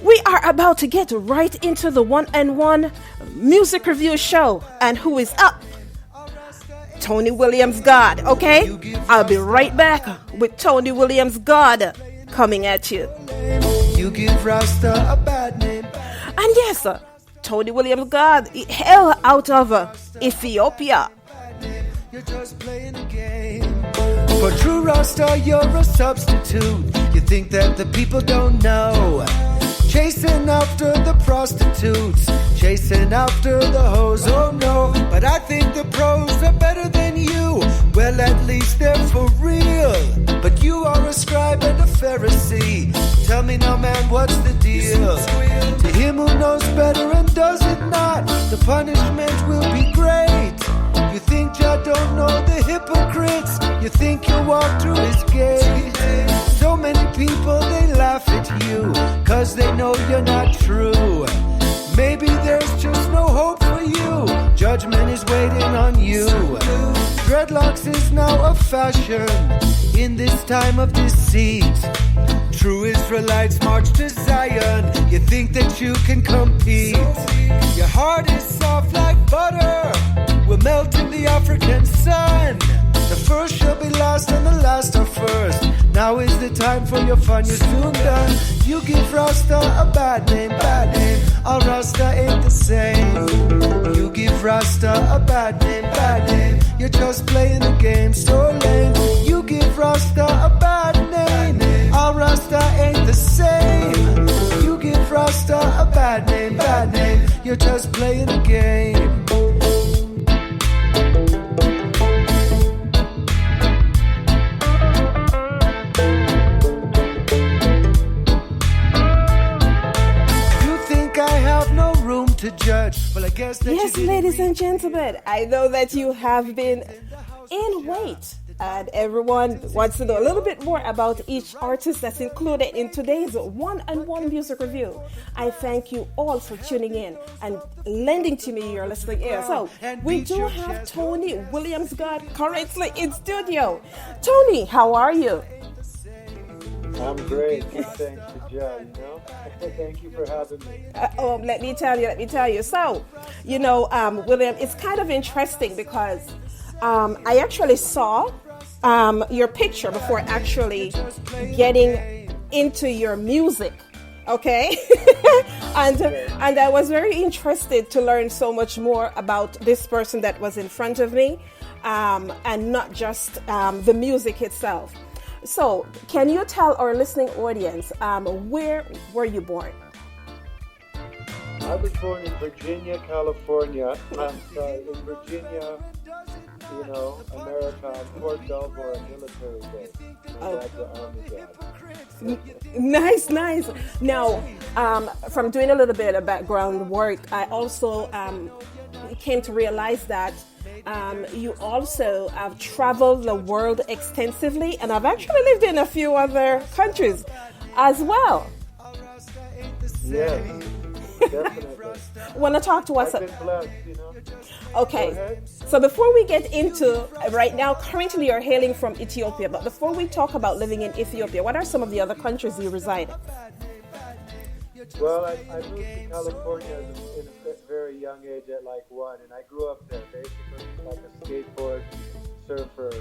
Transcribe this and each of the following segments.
We are about to get right into the one-on-one music review show. And who is up? Tony Williams Gad, okay? I'll be right back with Tony Williams Gad coming at you. You give Rasta a bad name. And yes, Tony Williams Gad, hail out of Ethiopia. You're just playing a game. For true Rasta, you're a substitute. You think that the people don't know. Chasing after the prostitutes, chasing after the hoes, oh no. But I think the pros are better than you. Well, at least they're for real. But you are a scribe and a Pharisee. Tell me now, man, what's the deal? To him who knows better and does it not, the punishment will be great. You think Jah don't know the hypocrites? You think you'll walk through his gate? So many people, they laugh at you, cause they know you're not true. Maybe there's just no hope for you. Judgment is waiting on you. Dreadlocks is now a fashion in this time of deceit. True Israelites march to Zion. You think that you can compete. Your heart is soft like butter, will melt in the African sun. The first shall be last and the last are first. Now is the time for your fun, you're soon done. You give Rasta a bad name, bad name. All Rasta ain't the same. You give Rasta a bad name, bad name. You're just playing a game so lame. You give Rasta a bad name. All Rasta ain't the same. You give Rasta a bad name, bad name. You're just playing a game. To judge. Well, I guess that yes, ladies and gentlemen, I know that you have been in wait, and everyone wants to know a little bit more about each artist that's included in today's one-on-one music review. I thank you all for tuning in and lending to me your listening ear. So we do have Tony Williams Gad currently in studio. Tony, how are you? I'm great. Thanks to Jah, you know. Thank you for having me. Let me tell you. So, William, it's kind of interesting because I actually saw your picture before actually getting into your music. Okay, and I was very interested to learn so much more about this person that was in front of me, and not just the music itself. So, can you tell our listening audience, where were you born? I was born in Virginia, California. In Virginia, America, on Fort Belvoir, a military base. My dad's an army dad. Nice. Now, from doing a little bit of background work, I also came to realize that you also have traveled the world extensively, and I've actually lived in a few other countries as well. Yes, definitely. Want to talk to us? I've been blessed, Okay, so before we get into right now, currently you're hailing from Ethiopia, but before we talk about living in Ethiopia, what are some of the other countries you reside in? Well, I moved to California in a very young age at like 1, and I grew up there, basically like a skateboard surfer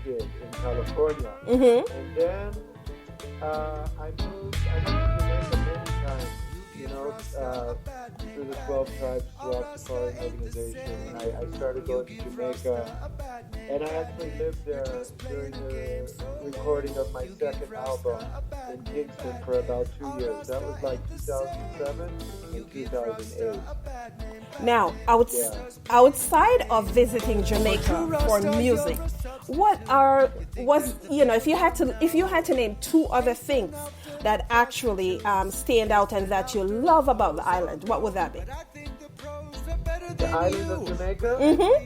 kid in California. Mm-hmm. And then I moved to Jamaica many times, through the 12 Tribes Rastafarian organization, and I started going to Jamaica, and I actually lived there during the recording of my second album in Kingston for about 2 years. That was like 2007 and 2008. Now, outside of visiting Jamaica for music, if you had to name 2 other things that actually stand out and that you love about the island, what would that be? The island of Jamaica? Mm-hmm.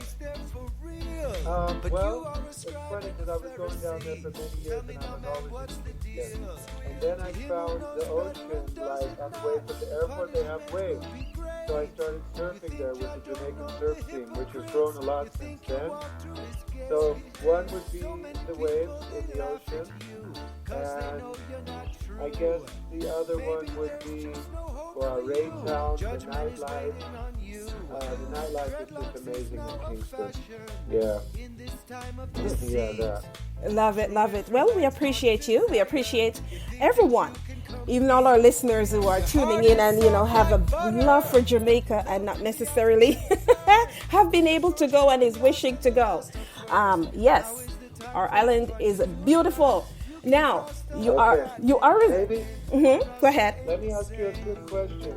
Well, it's funny because I was going down there for many years and I was always in Kingston. And then I found the ocean, like on the way from the airport, they have waves. So I started surfing there with the Jamaican surf team, which has grown a lot since then. So one would be the waves in the ocean. And I guess the other one would be Raytown, the nightlife. The nightlife is just amazing in Kingston. Yeah. Yeah, that. Love it, love it. Well, we appreciate you. We appreciate everyone, even all our listeners who are tuning in and, have a love for Jamaica and not necessarily have been able to go and is wishing to go. Yes, our island is beautiful. Now, you are. Maybe. Go ahead. Let me ask you a quick question.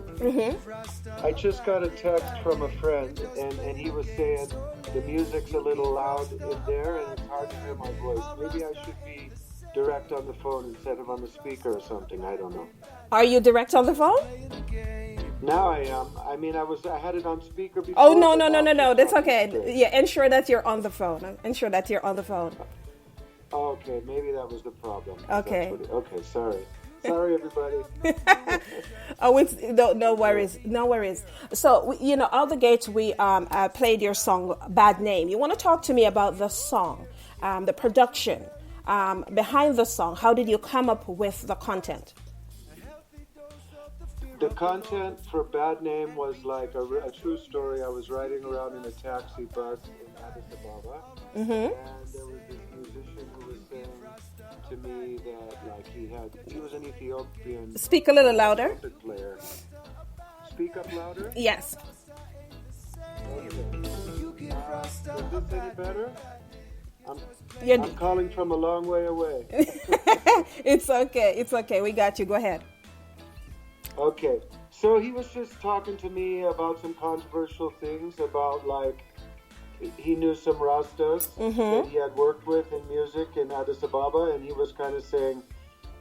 I just got a text from a friend, and he was saying the music's a little loud in there, and it's hard to hear my voice. Maybe I should be direct on the phone instead of on the speaker or something. I don't know. Are you direct on the phone? Now I am. I mean, I had it on speaker before. Oh, no. That's okay. Yeah, ensure that you're on the phone. Ensure that you're on the phone. Okay, maybe that was the problem. Okay. Okay, sorry. Sorry, everybody. No worries. So, out the gate, we played your song, Bad Name. You want to talk to me about the song, the production behind the song. How did you come up with the content? The content for Bad Name was like a true story. I was riding around in a taxi bus in Addis Ababa, and there was this musician who was saying to me that he was an Ethiopian. Speak a little louder. Player. Speak up louder. Yes. Okay. Is this any better? I'm calling from a long way away. It's okay. We got you. Go ahead. Okay. So he was just talking to me about some controversial things about he knew some Rastas that he had worked with in music in Addis Ababa, and he was kind of saying,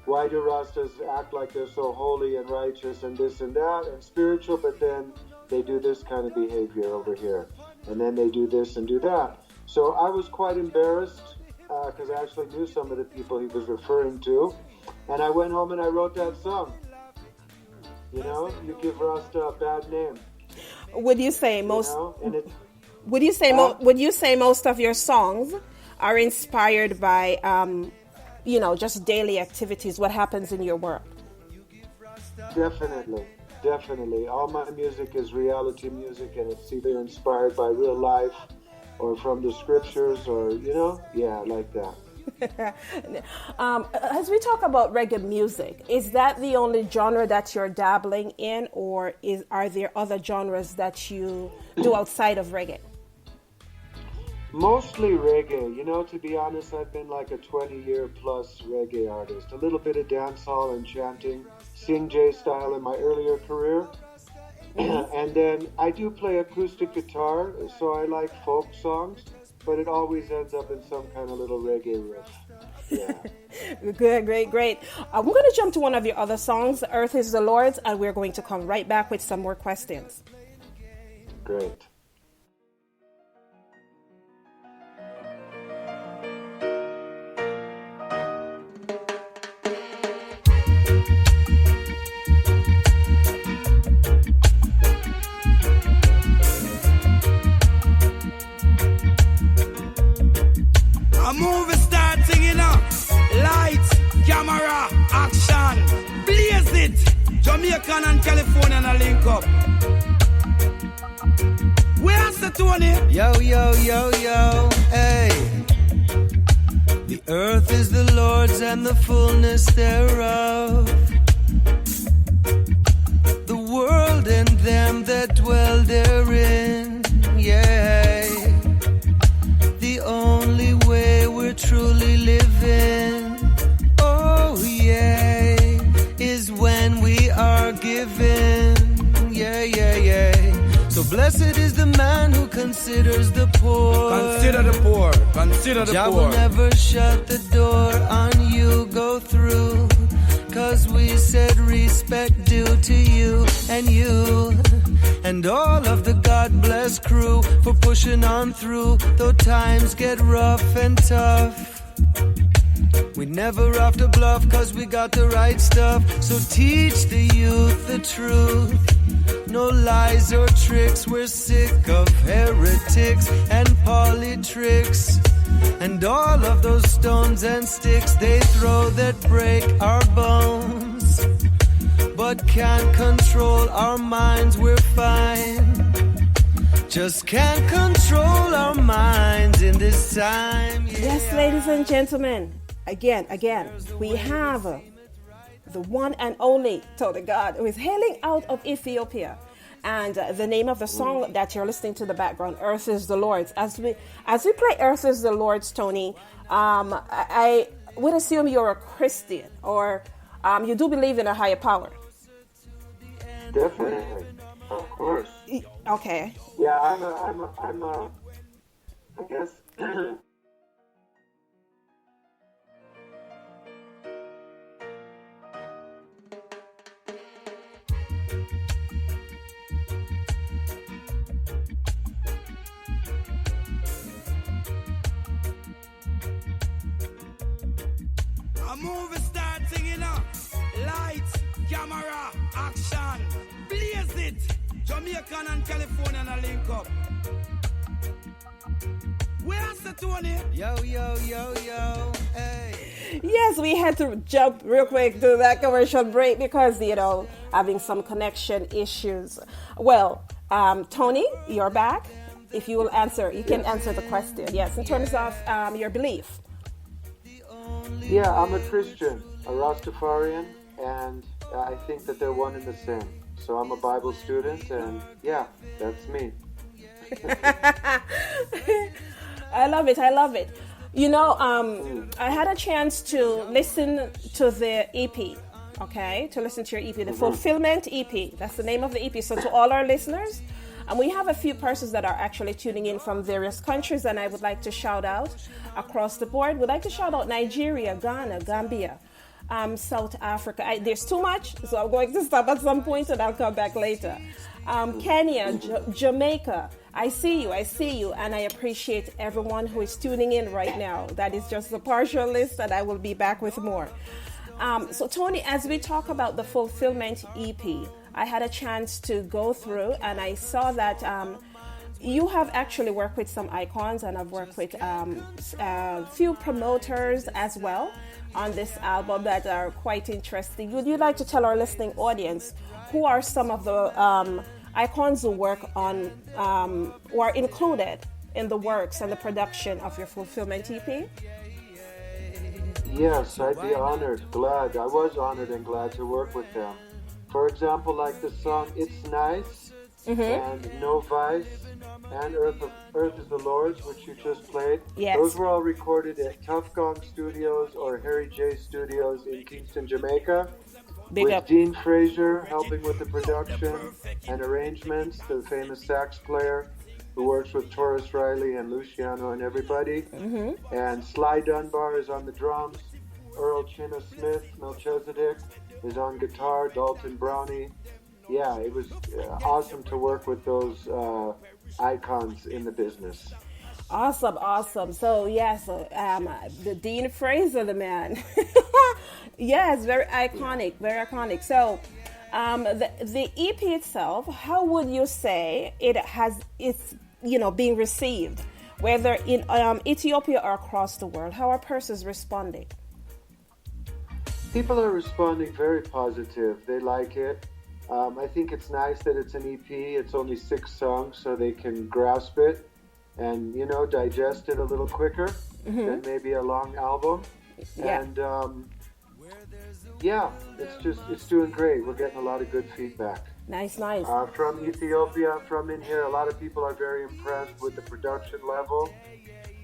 why do Rastas act like they're so holy and righteous and this and that and spiritual, but then they do this kind of behavior over here, and then they do this and do that. So I was quite embarrassed because I actually knew some of the people he was referring to, and I went home and I wrote that song. You give Rasta a bad name. Would you say most? Would you say most of your songs are inspired by, just daily activities? What happens in your work? Definitely. All my music is reality music, and it's either inspired by real life or from the scriptures, or like that. As we talk about reggae music, is that the only genre that you're dabbling in, or are there other genres that you do outside of reggae? Mostly reggae. To be honest, I've been like a 20-year plus reggae artist. A little bit of dancehall and chanting, sing J style in my earlier career. And then I do play acoustic guitar, so I like folk songs, but it always ends up in some kind of little reggae riff. Yeah. Good, great. We're going to jump to one of your other songs, Earth is the Lord's, and we're going to come right back with some more questions. Great. A movie start singing up. Lights, camera, action. Blaze it. Jamaican and Californian a link up. Where's the Tony? Yo, hey. The earth is the Lord's and the fullness thereof. The world and them that dwell therein. Yeah. The only way we're truly living, oh yeah, is when we are given, yeah. So blessed is the man who considers the poor. Consider the poor. Jah will never shut the door on you, go through. Cause we said respect due to you and all of the God bless crew for pushing on through, though times get rough and tough. We never have to bluff cause we got the right stuff. So teach the youth the truth, no lies or tricks. We're sick of heretics and politricks. And all of those stones and sticks they throw that break our bones, but can't control our minds, we're fine. Just can't control our minds in this time. Yes, ladies and gentlemen, again, we have the one and only Tony God, who is hailing out of Ethiopia. And the name of the song that you're listening to in the background, Earth is the Lord's. As we play Earth is the Lord's, Tony, I would assume you're a Christian, or you do believe in a higher power. Definitely, of course. Okay. Yeah, I'm a I guess. A movie starting, you know. Lights, camera, action. Blaze it. Jamaican and Californian are link up. Where's the Tony? Yo, yo, yo, yo, hey. Yes, we had to jump real quick to that commercial break because, having some connection issues. Well, Tony, you're back. If you will answer, you can answer the question. Yes, in terms of your belief. Yeah, I'm a Christian, a Rastafarian, and I think that they're one and the same. So I'm a Bible student, and yeah, that's me. I love it. I had a chance to listen to the EP, okay? To listen to your EP, the Fulfillment EP. That's the name of the EP. So to all our listeners, and we have a few persons that are actually tuning in from various countries, and I would like to shout out across the board. We'd like to shout out Nigeria, Ghana, Gambia, South Africa. There's too much, so I'm going to stop at some point and I'll come back later. Kenya, Jamaica. I see you, and I appreciate everyone who is tuning in right now. That is just a partial list, and I will be back with more. So Tony, as we talk about the Fulfillment EP, I had a chance to go through, and I saw that you have actually worked with some icons, and I've worked with a few promoters as well on this album that are quite interesting. Would you like to tell our listening audience who are some of the icons who work on, who are included in the works and the production of your Fulfillment EP? Yes, I'd be honored, glad. I was honored and glad to work with them. For example, like the song It's Nice and No Vice and Earth is the Lord's, which you just played. Yes. Those were all recorded at Tuff Gong Studios or Harry J Studios in Kingston, Jamaica. With Dean Frazer helping with the production and arrangements, the famous sax player who works with Taurus Riley and Luciano and everybody. And Sly Dunbar is on the drums. Earl Chinna Smith, Melchizedek, is on guitar. Dalton Brownie. Yeah, it was awesome to work with those icons in the business. Awesome. So yes, the Dean Frazer, the man. Yes, very iconic. So the EP itself, how would you say it's being received, whether in Ethiopia or across the world? How are persons responding? People are responding very positive. They like it. I think it's nice that it's an EP. It's only 6 songs, so they can grasp it and digest it a little quicker than maybe a long album. Yeah. And it's doing great. We're getting a lot of good feedback. Nice. From Ethiopia, from in here, a lot of people are very impressed with the production level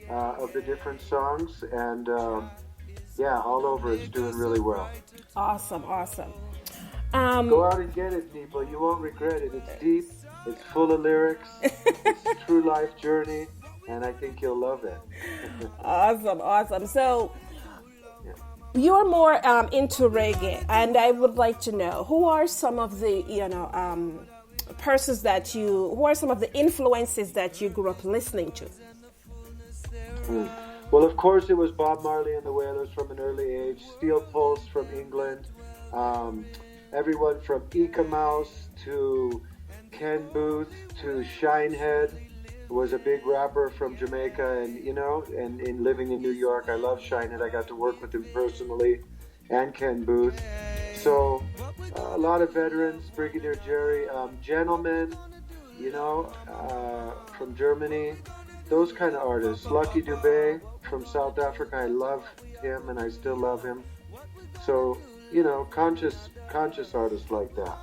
of the different songs, and all over it's doing really well. Awesome. Go out and get it, people. You won't regret it. It's deep. It's full of lyrics. It's a true life journey, and I think you'll love it. Awesome. So you're more into reggae, and I would like to know who are some of the persons who are some of the influences that you grew up listening to? Well, of course, it was Bob Marley and the Wailers from an early age. Steel Pulse from England. Everyone from Eka Mouse to Ken Booth to Shinehead was a big rapper from Jamaica, and and in living in New York, I love Shine It. I got to work with him personally, and Ken Booth. So a lot of veterans, Brigadier Jerry, Gentlemen, from Germany, those kind of artists. Lucky Dubé from South Africa, I love him and I still love him. So, conscious artists like that.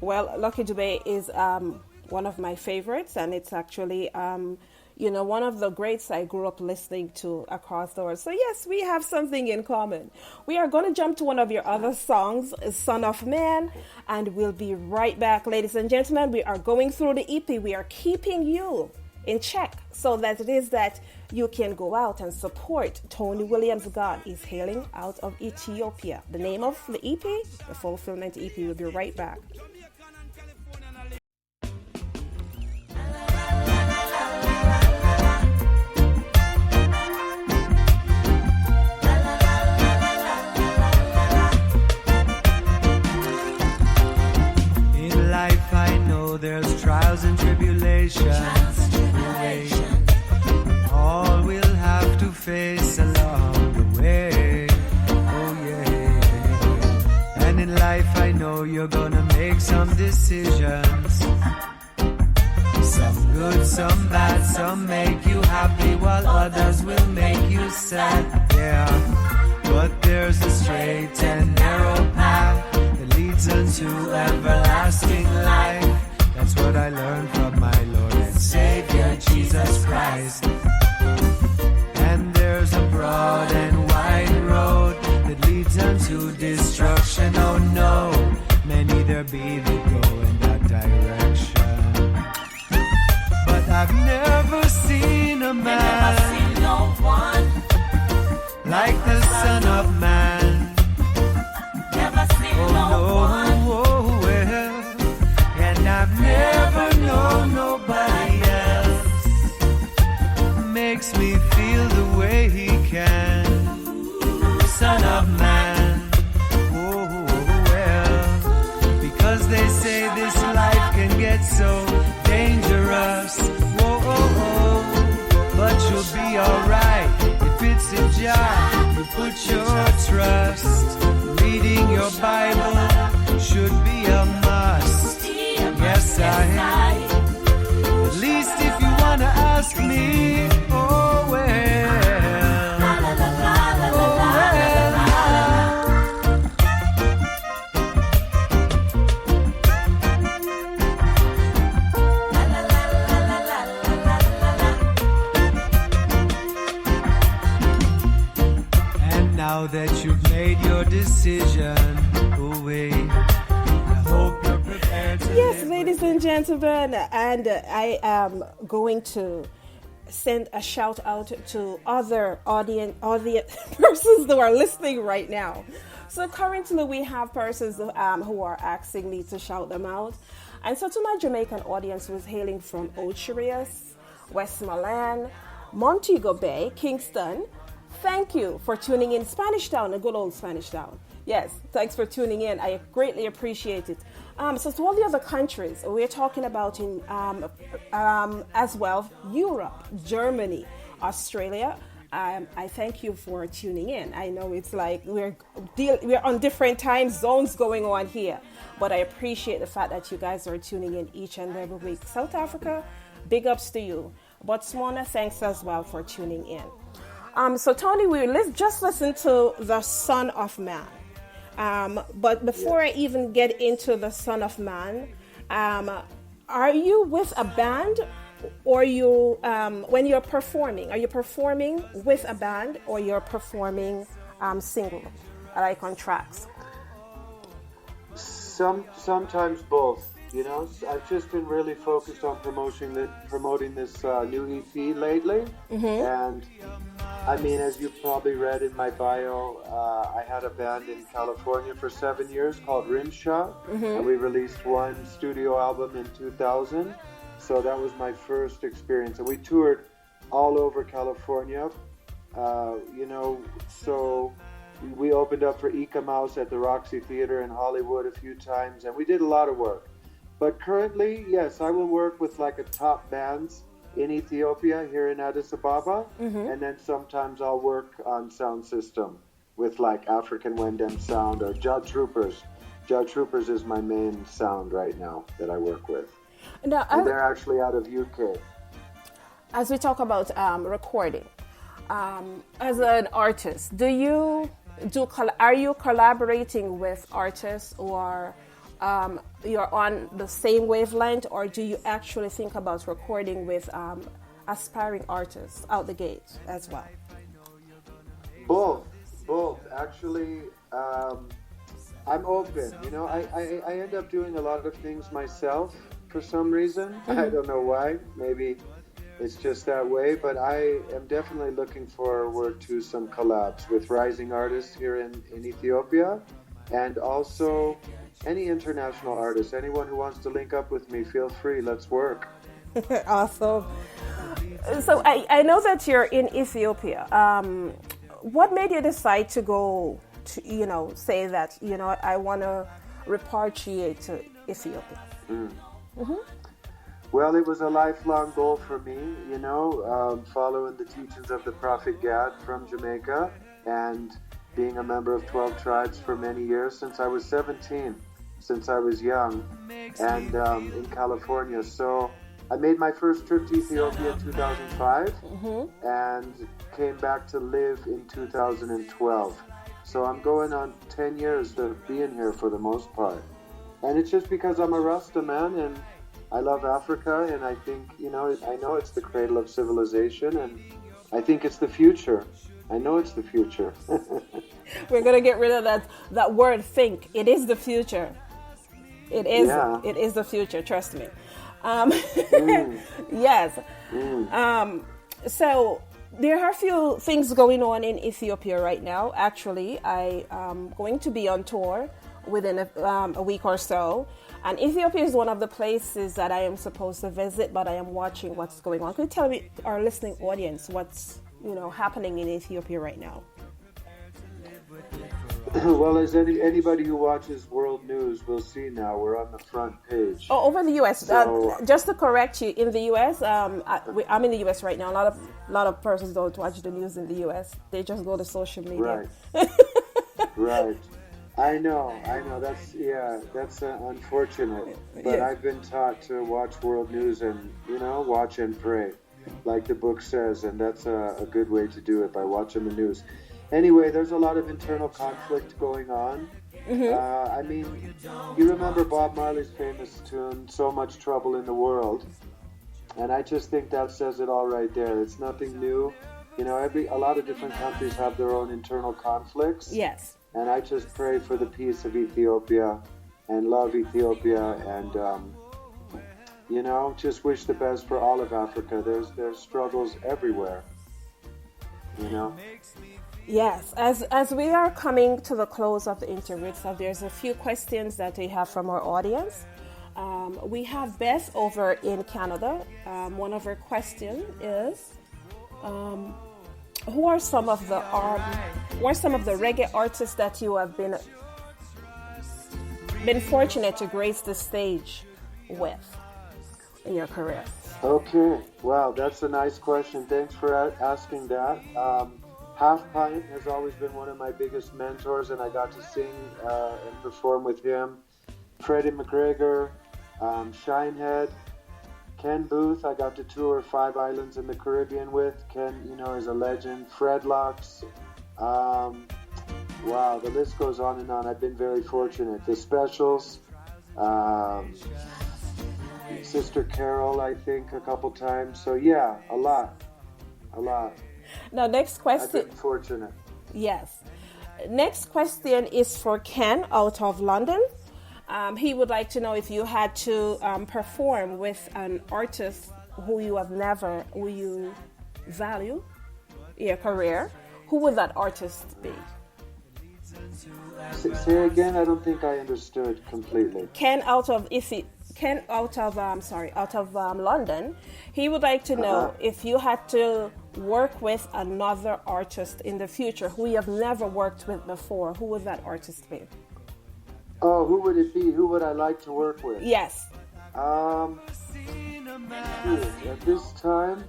Well, Lucky Dubé is one of my favorites, and it's actually one of the greats I grew up listening to across the world. So yes, we have something in common. We are going to jump to one of your other songs, Son of Man, and we'll be right back. Ladies and gentlemen, we are going through the EP. We are keeping you in check so that it is that you can go out and support Tony Williams Gad. Is hailing out of Ethiopia. The name of the EP, the Fulfillment EP. We'll be right back. There's trials and tribulations. All we'll have to face along the way. Oh yeah. And in life I know you're gonna make some decisions. Some good, some bad, some make you happy while others will make you sad. Yeah. But there's a straight and narrow path that leads unto everlasting life. That's what I learned from my Lord and Savior, Jesus Christ. And there's a broad and wide road that leads unto destruction. Oh no, many there be that go in that direction. But I've never seen a man like the Son of Man. Never seen no one. I've never known nobody else makes me feel the way he can. Son of Man. Oh, well, because they say this life can get so dangerous. But you'll be alright if it's in Jah you put your trust. Reading your Bible should be a must. Yes, I am. At least if you wanna ask me, oh well. Oh well. And now that you've made your decision, oh wait. Yes, ladies and gentlemen, and I am going to send a shout out to other audience persons who are listening right now. So currently we have persons who are asking me to shout them out. And so to my Jamaican audience who is hailing from Ocherius, Westmoreland, Montego Bay, Kingston, thank you for tuning in. Spanish Town, a good old Spanish Town. Yes, thanks for tuning in. I greatly appreciate it. So to all the other countries, we're talking about in as well, Europe, Germany, Australia. I thank you for tuning in. I know it's like we're on different time zones going on here, but I appreciate the fact that you guys are tuning in each and every week. South Africa, big ups to you. Botswana, thanks as well for tuning in. So Tony, we just listen to The Son of Man. But before I even get into The Son of Man, are you with a band, or you when you're performing? Are you performing with a band, or you're performing single, like on tracks? Sometimes both. I've just been really focused on promoting this new EP lately, and I mean, as you've probably read in my bio, I had a band in California for 7 years called Rimshot, and we released one studio album in 2000. So that was my first experience, and we toured all over California. So we opened up for Ika Mouse at the Roxy Theater in Hollywood a few times, and we did a lot of work. But currently, yes, I will work with like a top bands in Ethiopia, here in Addis Ababa, and then sometimes I'll work on sound system with like African Wendem sound or Judd Troopers. Judd Troopers is my main sound right now that I work with. Now, And they're actually out of UK. as we talk about recording, as an artist, are you collaborating with artists, or you're on the same wavelength, or do you actually think about recording with aspiring artists out the gate as well? Both. Actually, I'm open. You know, I end up doing a lot of things myself for some reason. I don't know why. Maybe it's just that way. But I am definitely looking forward to some collabs with rising artists here in Ethiopia, and also any international artists. Anyone who wants to link up with me, feel free. Let's work. Awesome. So I know that you're in Ethiopia. What made you decide to go to, say that, I want to repatriate to Ethiopia? Well, it was a lifelong goal for me, following the teachings of the Prophet Gad from Jamaica and being a member of 12 tribes for many years since I was 17, since I was young, and in California. So I made my first trip to Ethiopia in 2005 and came back to live in 2012. So I'm going on 10 years of being here for the most part. And it's just because I'm a Rasta man and I love Africa, and I think, I know it's the cradle of civilization, and I think it's the future. I know it's the future. We're going to get rid of that word think. It is the future. It is. Yeah. It is the future. Trust me. Yes. So there are a few things going on in Ethiopia right now. Actually, I am going to be on tour within a week or so. And Ethiopia is one of the places that I am supposed to visit, but I am watching what's going on. Can you tell me, our listening audience, what's happening in Ethiopia right now? Well, as anybody who watches world news will see now, we're on the front page. Oh, over in the U.S. So, just to correct you, in the U.S., I'm in the U.S. right now. A lot of persons don't watch the news in the U.S. They just go to social media. Right. Right. I know. That's unfortunate. But Yeah. I've been taught to watch world news and, watch and pray, like the book says, and that's a good way to do it, by watching the news. Anyway, there's a lot of internal conflict going on. I mean, you remember Bob Marley's famous tune, So Much Trouble in the World, and I just think that says it all right there. It's nothing new. A lot of different countries have their own internal conflicts. Yes. And I just pray for the peace of Ethiopia and love Ethiopia, and, just wish the best for all of Africa. There's struggles everywhere, Yes, as we are coming to the close of the interview, so there's a few questions that we have from our audience. We have Beth over in Canada. One of her questions is, who are some of the reggae artists that you have been fortunate to grace the stage with in your career? Okay, wow, that's a nice question. Thanks for asking that. Half Pint has always been one of my biggest mentors, and I got to sing and perform with him. Freddie McGregor, Shinehead, Ken Booth, I got to tour 5 islands in the Caribbean with. Ken, is a legend. Fredlocks. Wow, the list goes on and on. I've been very fortunate. The Specials, Sister Carol, I think, a couple times. So yeah, a lot. Now, next question. I've been fortunate. Yes. Next question is for Ken out of London. He would like to know, if you had to perform with an artist who you value in your career, who would that artist be? Say again, I don't think I understood completely. Ken out of London. He would like to know if you had to work with another artist in the future who you have never worked with before, who would that artist be? Oh, who would it be? Who would I like to work with? Yes. At this time,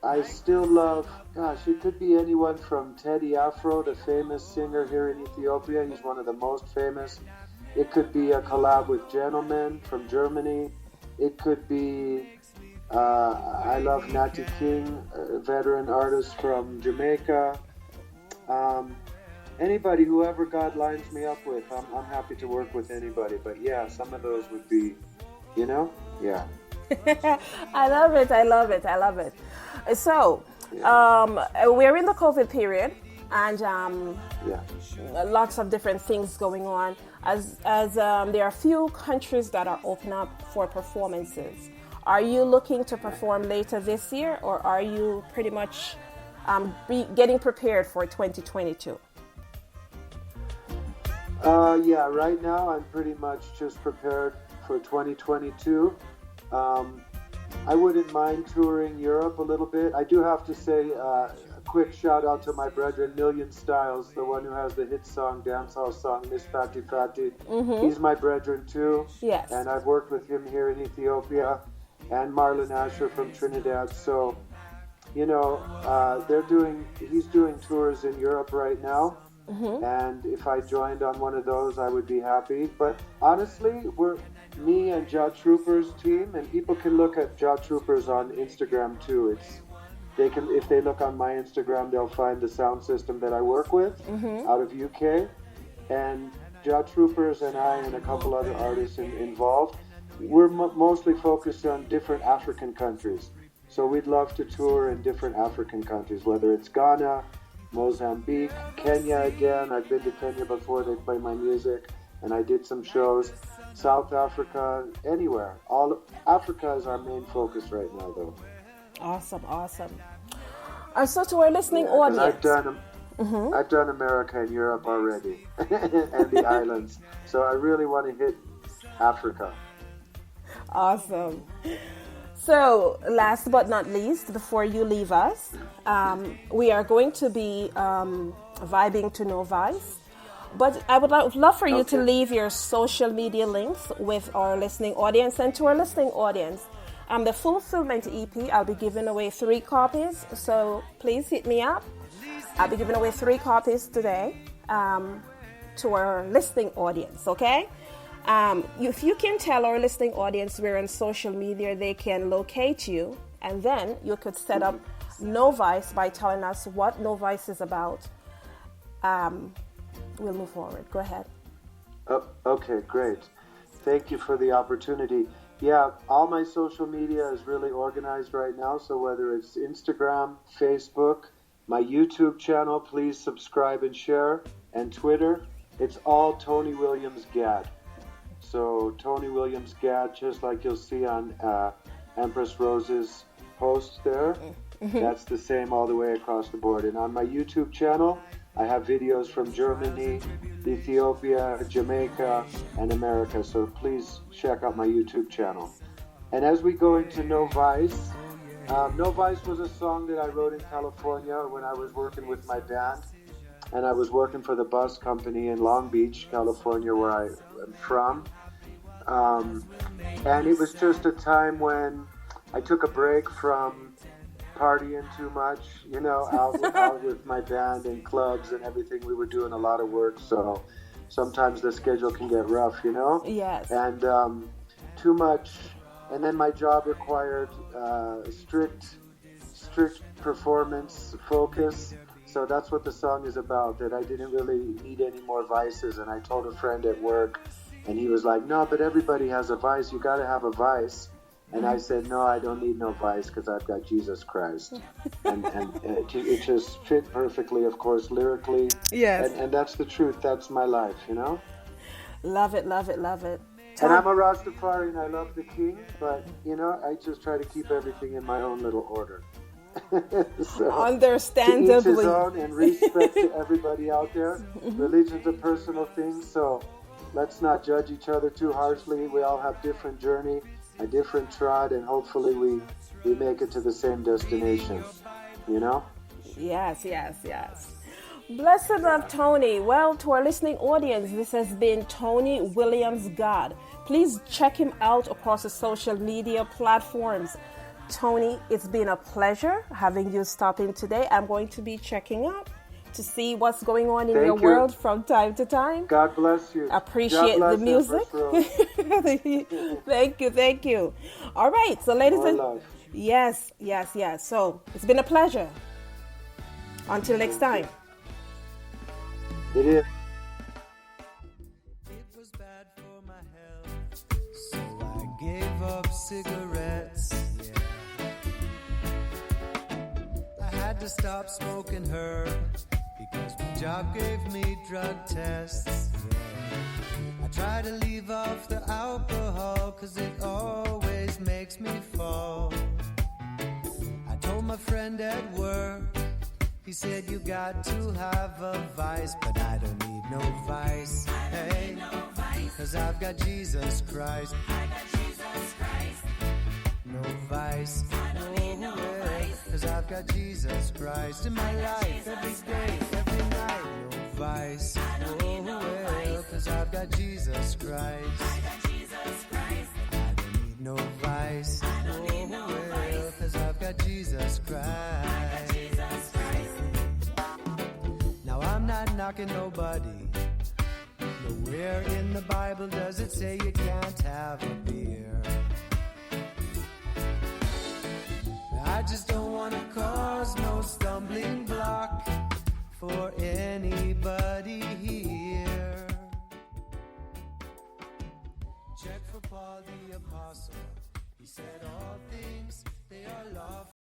I still love, gosh, it could be anyone from Teddy Afro, the famous singer here in Ethiopia. He's one of the most famous. It could be a collab with Gentleman from Germany. It could be, I love Natty King, a veteran artist from Jamaica. Anybody, whoever God lines me up with, I'm happy to work with anybody. But yeah, some of those would be, yeah. I love it. I love it. I love it. So, we're in the COVID period, and lots of different things going on. As there are few countries that are open up for performances. Are you looking to perform later this year, or are you pretty much getting prepared for 2022? Right now I'm pretty much just prepared for 2022. I wouldn't mind touring Europe a little bit. I do have to say a quick shout out to my brethren, Million Styles, the one who has the hit song, dancehall song, Miss Fatty Fatty. Mm-hmm. He's my brethren too. Yes. And I've worked with him here in Ethiopia, and Marlon Asher from Trinidad. So, he's doing tours in Europe right now. Mm-hmm. And if I joined on one of those, I would be happy. But honestly, me and Jaw Troopers team, and people can look at Jaw Troopers on Instagram too. If they look on my Instagram, they'll find the sound system that I work with out of UK. And Jaw Troopers and I and a couple other artists involved, we're mostly focused on different African countries. So we'd love to tour in different African countries, whether it's Ghana, Mozambique, Kenya again. I've been to Kenya before. They play my music, and I did some shows. South Africa, anywhere. All Africa is our main focus right now, though. Awesome. So to our listening audience, I've done America and Europe already, and the islands. So I really want to hit Africa. Awesome. So, last but not least, before you leave us, we are going to be vibing to No Vice. But I would love for you to leave your social media links with our listening audience. And to our listening audience, the Fulfillment EP, I'll be giving away 3 copies. So, please hit me up. I'll be giving away 3 copies today to our listening audience, okay? If you can tell our listening audience where on social media they can locate you, and then you could set up No Vice by telling us what No Vice is about, we'll move forward. Go ahead. Okay, great. Thank you for the opportunity. Yeah, all my social media is really organized right now, so whether it's Instagram, Facebook, my YouTube channel, please subscribe and share, and Twitter, it's all Tony Williams Gad. So Tony Williams Gad, just like you'll see on Empress Rose's post there, that's the same all the way across the board. And on my YouTube channel, I have videos from Germany, Ethiopia, Jamaica, and America. So please check out my YouTube channel. And as we go into No Vice, No Vice was a song that I wrote in California when I was working with my band. And I was working for the bus company in Long Beach, California, where I am from. And it was just a time when I took a break from partying too much, out with my band and clubs and everything. We were doing a lot of work, so sometimes the schedule can get rough, Yes. And too much. And then my job required strict performance focus. So that's what the song is about, that I didn't really need any more vices. And I told a friend at work, and he was like, no, but everybody has a vice. You got to have a vice. And I said, no, I don't need no vice because I've got Jesus Christ. and it just fit perfectly, of course, lyrically. Yes. And that's the truth. That's my life, Love it, love it, love it. And I'm a Rastafari and I love the king, but, I just try to keep everything in my own little order. So, understandably. To each his own, and respect to everybody out there. Religion's a personal thing, so let's not judge each other too harshly. We all have different journey, a different trod, and hopefully we make it to the same destination. Yes. Blessed love, Tony. Well, to our listening audience, this has been Tony Williams Gad. Please check him out across the social media platforms. Tony, it's been a pleasure having you stop in today. I'm going to be checking out to see what's going on in your world from time to time. God bless you. Appreciate the music. Thank you. All right, so ladies and yes. So it's been a pleasure. Until next time. It is. It was bad for my health, so I gave up cigarettes. I had to stop smoking herb because my job gave me drug tests. I try to leave off the alcohol cause it always makes me fall. I told my friend at work, he said you got to have a vice, but I don't need no vice. Hey, cause I've got Jesus Christ. No vice. No way, cause I've got Jesus Christ in my life every day, every night. No vice. No way, cause I've got Jesus Christ. I don't need no vice. No way, cause I've got Jesus Christ. Now I'm not knocking nobody. Nowhere in the Bible does it say you can't have a beer. I just don't want to cause no stumbling block for anybody here. Check for Paul the Apostle. He said all things, they are lawful.